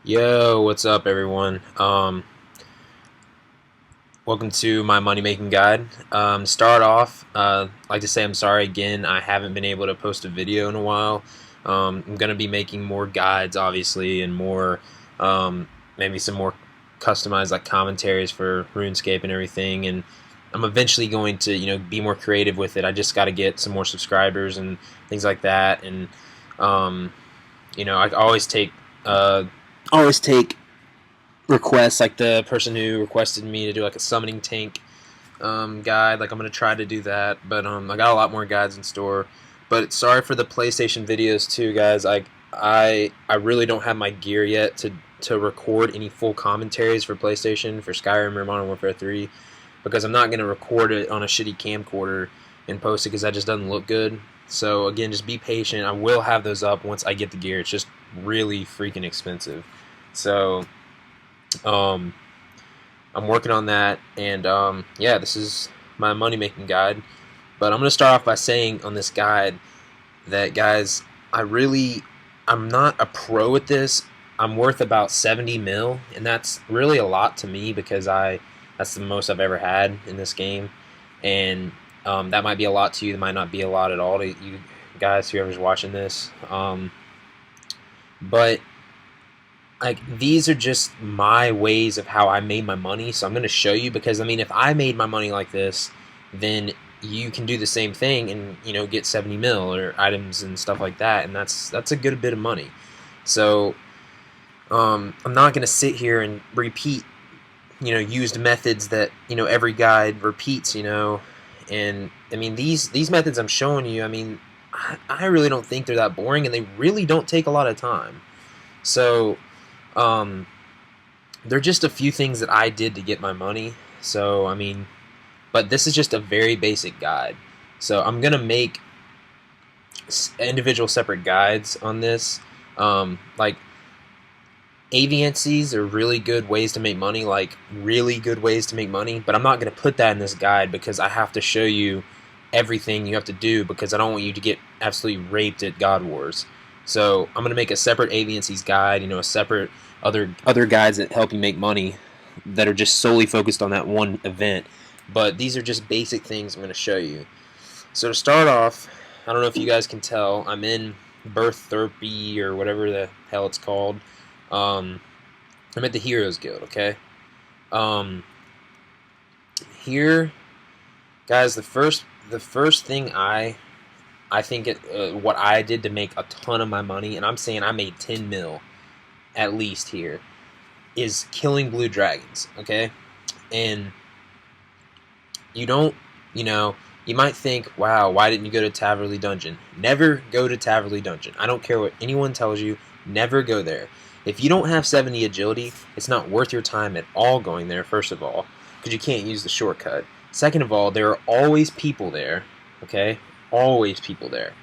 Yo, what's up, everyone? Welcome to my money making guide. Start off, I'd like to say I'm sorry again. I haven't been able to post a video in a while. I'm gonna be making more guides, obviously, and more, maybe some more customized like commentaries for RuneScape and everything. And I'm eventually going to, be more creative with it. I just got to get some more subscribers and things like that. And um, I uh, always take requests, like the person who requested me to do like a summoning tank guide. Like I'm gonna try to do that, but I got a lot more guides in store. But sorry for the PlayStation videos too, guys. I really don't have my gear yet to record any full commentaries for PlayStation for Skyrim or Modern Warfare 3 because I'm not gonna record it on a shitty camcorder and post it because that just doesn't look good. So again, just be patient. I will have those up once I get the gear. It's just really freaking expensive. So um, I'm working on that, and yeah, this is my money making guide. But I'm gonna start off by saying on this guide that, guys, I'm not a pro at this. I'm worth about 70 mil, and that's really a lot to me because that's the most I've ever had in this game, and that might be a lot to you. That might not be a lot at all to you guys, whoever's watching this. But like, these are just my ways of how I made my money. So I'm going to show you, because I mean, if I made my money like this, then you can do the same thing and get 70 mil or items and stuff like that, and that's a good bit of money. So I'm not going to sit here and repeat used methods that every guide repeats. And I mean, these methods I'm showing you, I mean, I really don't think they're that boring, and they really don't take a lot of time. So um, they're just a few things that I did to get my money. So, I mean, but this is just a very basic guide. So I'm going to make individual separate guides on this. Like, aviancies are really good ways to make money, like really good ways to make money. But I'm not going to put that in this guide because I have to show you everything you have to do, because I don't want you to get absolutely raped at God Wars. So I'm gonna make a separate aviancies guide, a separate other guides that help you make money that are just solely focused on that one event. But these are just basic things I'm gonna show you. So to start off, I don't know if you guys can tell, I'm in Birth Therapy or whatever the hell it's called. I'm at the Heroes Guild, okay? Um, Here, guys, the first thing I think what I did to make a ton of my money, and I'm saying I made 10 mil at least here, is killing blue dragons, okay? And you don't, you might think, wow, why didn't you go to Taverley Dungeon? Never go to Taverley Dungeon. I don't care what anyone tells you, never go there. If you don't have 70 agility, it's not worth your time at all going there, first of all, because you can't use the shortcut. Second of all, there are always people there, okay? Always people there.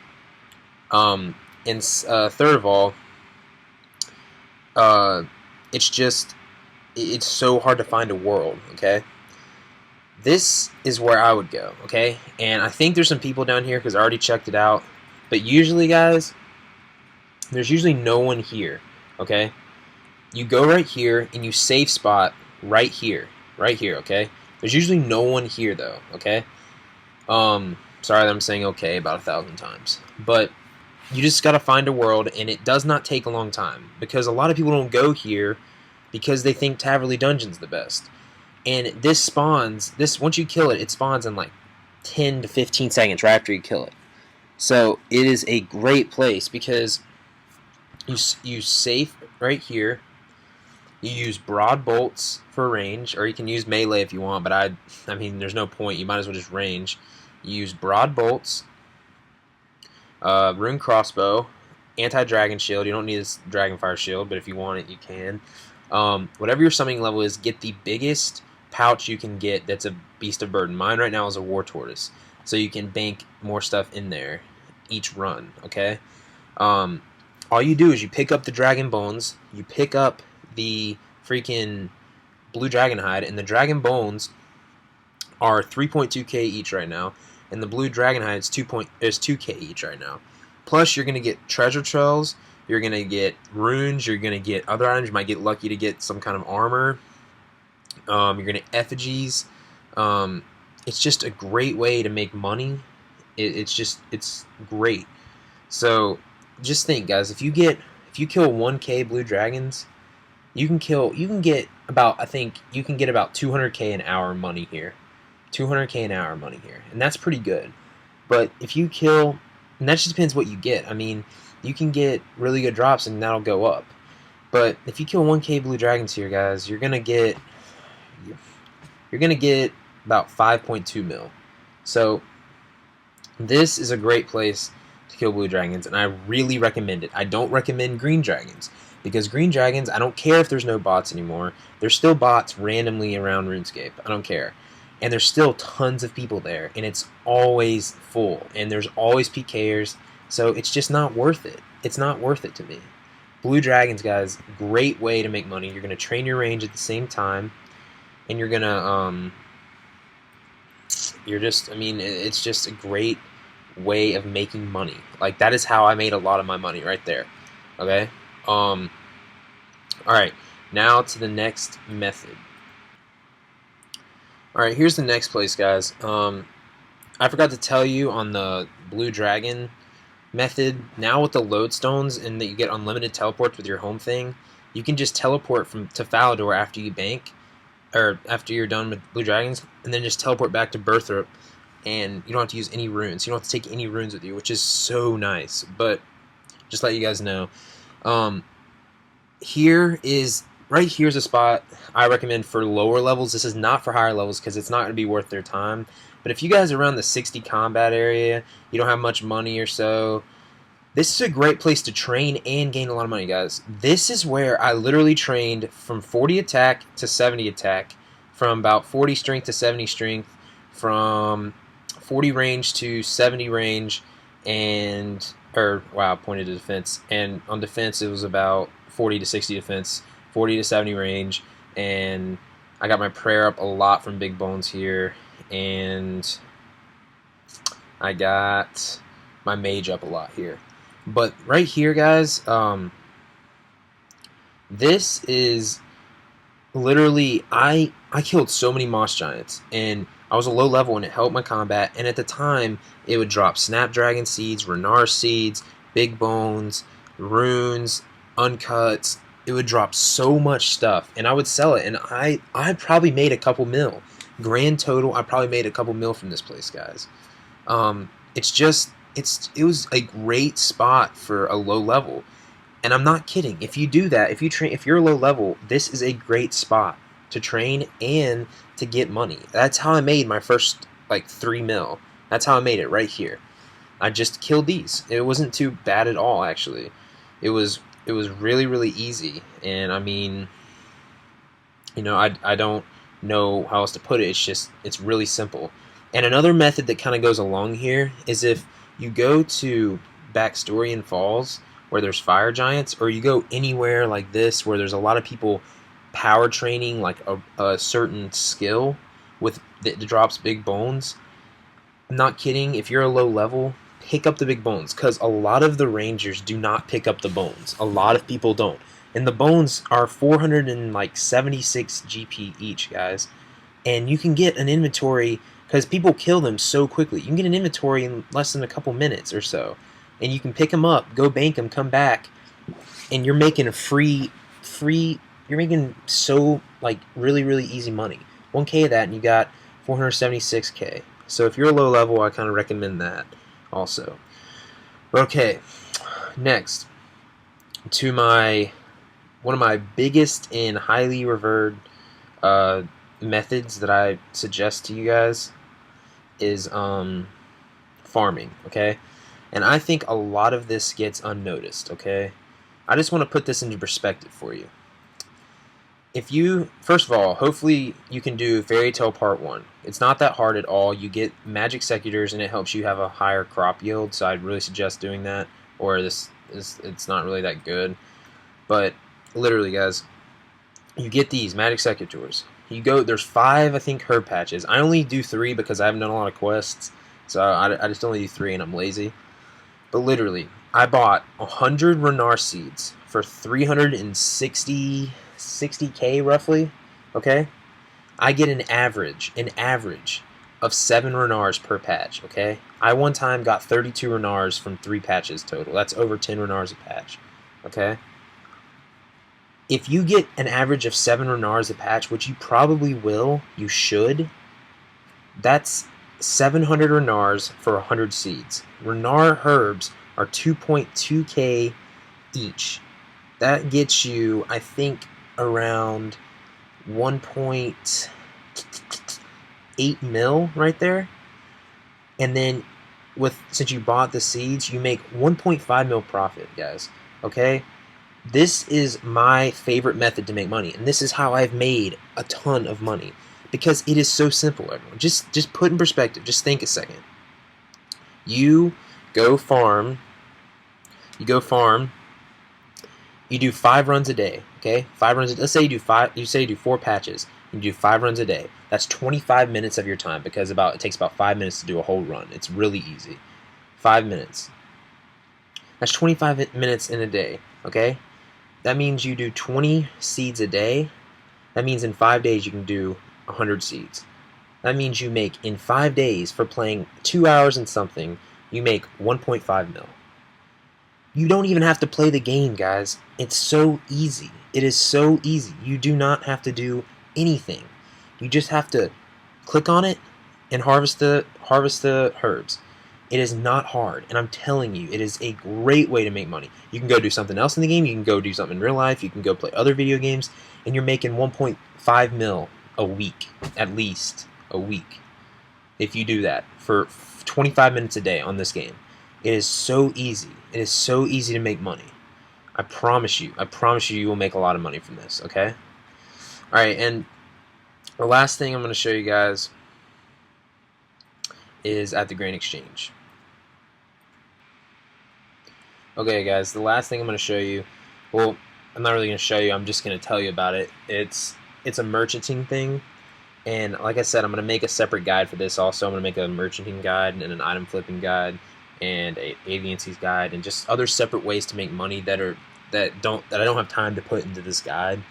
And third of all, uh, it's just, it's so hard to find a world, okay? This is where I would go, okay? And I think there's some people down here because I already checked it out. But usually, guys, there's usually no one here, okay? You go right here and you save spot right here, okay? There's usually no one here, though, okay? Sorry that I'm saying okay about 1,000 times. But you just gotta find a world, and it does not take a long time, because a lot of people don't go here because they think Taverley Dungeon's the best. And this spawns, once you kill it, it spawns in like 10 to 15 seconds right after you kill it. So it is a great place because you safe right here. You use broad bolts for range, or you can use melee if you want, but I mean, there's no point. You might as well just range. You use broad bolts, rune crossbow, anti-dragon shield. You don't need this dragonfire shield, but if you want it, you can. Whatever your summoning level is, get the biggest pouch you can get that's a beast of burden. Mine right now is a war tortoise, so you can bank more stuff in there each run, okay? All you do is you pick up the dragon bones, you pick up the freaking blue dragon hide, and the dragon bones are 3.2k each right now, and the blue dragon hide is 2k each right now. Plus, you're gonna get treasure trails You're going to get runes. You're going to get other items. You might get lucky to get some kind of armor. You're going to effigies. It's just a great way to make money. It's great. So just think, guys, if you kill 1K blue dragons, you can get about, I think you can get about 200K an hour money here. 200K an hour money here. And that's pretty good. But if you kill, and that just depends what you get. I mean, you can get really good drops and that'll go up. But if you kill 1K blue dragons here, guys, you're gonna get about 5.2 mil. So this is a great place to kill blue dragons, and I really recommend it. I don't recommend green dragons, because green dragons, I don't care if there's no bots anymore. There's still bots randomly around RuneScape. I don't care. And there's still tons of people there, and it's always full, and there's always PKers, so it's just not worth it. It's not worth it to me. Blue dragons, guys, great way to make money. You're going to train your range at the same time, and you're going to, I mean, it's just a great way of making money. Like, that is how I made a lot of my money right there. Okay? Alright, now to the next method. Alright, here's the next place, guys. I forgot to tell you on the blue dragon method, now with the lodestones and that you get unlimited teleports with your home thing, you can just teleport to Falador after you bank, or after you're done with blue dragons, and then just teleport back to Berthrop, and you don't have to use any runes. You don't have to take any runes with you, which is so nice. But just let you guys know, right here's a spot I recommend for lower levels. This is not for higher levels because it's not going to be worth their time. But if you guys are around the 60 combat area, you don't have much money or so, this is a great place to train and gain a lot of money, guys. This is where I literally trained from 40 attack to 70 attack, from about 40 strength to 70 strength, from 40 range to 70 range, pointed to defense. And on defense, it was about 40 to 60 defense, 40 to 70 range, and I got my prayer up a lot from Big Bones here, and I got my mage up a lot here. But right here, guys, this is literally, I killed so many moss giants, and I was a low level and it helped my combat, and at the time it would drop snapdragon seeds, renar seeds, big bones, runes, uncuts. It would drop so much stuff, and I would sell it, and I probably made a couple mil. Grand total, I probably made a couple mil from this place, guys. It was a great spot for a low level, and I'm not kidding. If you do that, if you're low level, this is a great spot to train and to get money. That's how I made my first like 3 mil. That's how I made it right here. I just killed these. It wasn't too bad at all, actually. It was really, really easy, and I mean, you know, I don't know how else to put it. It's really simple. And another method that kind of goes along here is if you go to Backstorian Falls where there's fire giants, or you go anywhere like this where there's a lot of people power training like a certain skill that drops big bones. I'm not kidding. If you're a low level, pick up the big bones, because a lot of the rangers do not pick up the bones. A lot of people don't. And the bones are 476 GP each, guys. And you can get an inventory, because people kill them so quickly. You can get an inventory in less than a couple minutes or so. And you can pick them up, go bank them, come back, and you're making you're making so, like, really, really easy money. 1K of that, and you got 476K. So if you're low level, I kind of recommend that also. Okay, next to one of my biggest and highly revered methods that I suggest to you guys is farming. Okay, and I think a lot of this gets unnoticed. Okay, I just want to put this into perspective for you. First of all, hopefully you can do Fairy Tale Part 1. It's not that hard at all. You get magic secutors and it helps you have a higher crop yield, so I'd really suggest doing that, or it's not really that good. But literally, guys, you get these magic secutors. There's 5, I think, herb patches. I only do 3 because I haven't done a lot of quests, so I just only do 3 and I'm lazy. But literally, I bought 100 Renar seeds for 360k roughly. Okay, I get an average of 7 Renars per patch. Okay, I one time got 32 Renars from 3 patches total. That's over 10 Renars a patch. Okay, if you get an average of 7 Renars a patch, which you probably will, you should. That's 700 Renars for 100 seeds. Renar herbs are 2.2k each. That gets you, I think, around 1.8 mil right there. And then since you bought the seeds, you make 1.5 mil profit, guys. Okay? This is my favorite method to make money, and this is how I've made a ton of money. Because it is so simple, everyone. Just put in perspective. Just think a second. You go farm. You do 5 runs a day. Okay, 5 runs. Let's say you do 5. You say you do 4 patches. You do 5 runs a day. That's 25 minutes of your time because it takes about 5 minutes to do a whole run. It's really easy. 5 minutes. That's 25 minutes in a day. Okay, that means you do 20 seeds a day. That means in 5 days you can do 100 seeds. That means you make, in 5 days, for playing 2 hours and something, you make 1.5 mil. You don't even have to play the game, guys. It's so easy. It is so easy. You do not have to do anything. You just have to click on it and harvest the herbs. It is not hard, and I'm telling you, it is a great way to make money. You can go do something else in the game. You can go do something in real life. You can go play other video games, and you're making 1.5 mil a week, at least a week, if you do that for 25 minutes a day on this game. It is so easy. It is so easy to make money. I promise you. I promise you, you will make a lot of money from this. Okay. All right, and the last thing I'm going to show you guys is at the Grain Exchange. Okay, guys, the last thing I'm going to show you, well, I'm not really going to show you, I'm just going to tell you about it. It's a merchanting thing, and like I said, I'm going to make a separate guide for this also. I'm going to make a merchanting guide and an item flipping guide and a aviancies guide and just other separate ways to make money that I don't have time to put into this guide.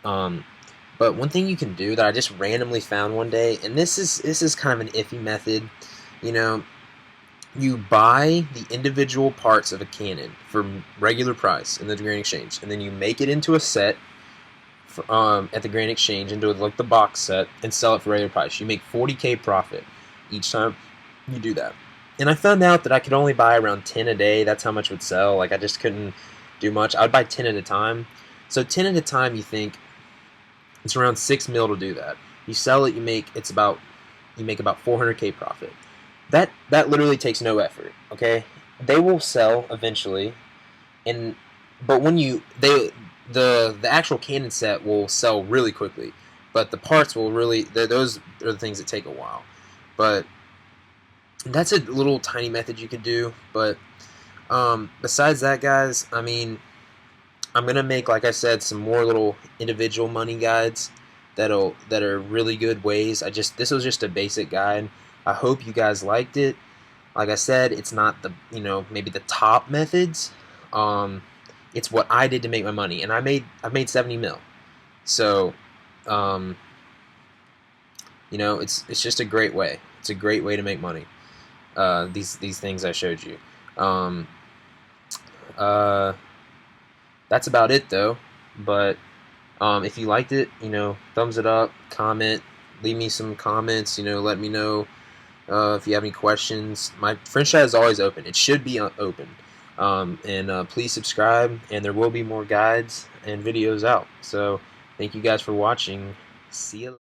But one thing you can do that I just randomly found one day, and this is kind of an iffy method, you know, you buy the individual parts of a cannon for regular price in the Grain Exchange, and then you make it into a set at the Grain Exchange, into like the box set, and sell it for regular price. You make 40k profit each time you do that. And I found out that I could only buy around 10 a day. That's how much would sell. Like, I just couldn't do much. I would buy 10 at a time. So 10 at a time, you think it's around 6 mil to do that. You sell it, you make about 400k profit. That literally takes no effort. Okay, they will sell eventually, but when the actual cannon set will sell really quickly, but the parts will those are the things that take a while. But that's a little tiny method you could do. But besides that, guys, I mean, I'm gonna make, like I said, some more little individual money guides that are really good ways. This was just a basic guide. I hope you guys liked it. Like I said, it's not maybe the top methods. It's what I did to make my money, and I've made 70 mil. So, it's just a great way. It's a great way to make money. These things I showed you. That's about it though. But if you liked it, thumbs it up, comment, leave me some comments. Let me know if you have any questions. My friend chat is always open. It should be open. And please subscribe, and there will be more guides and videos out. So thank you guys for watching. See you.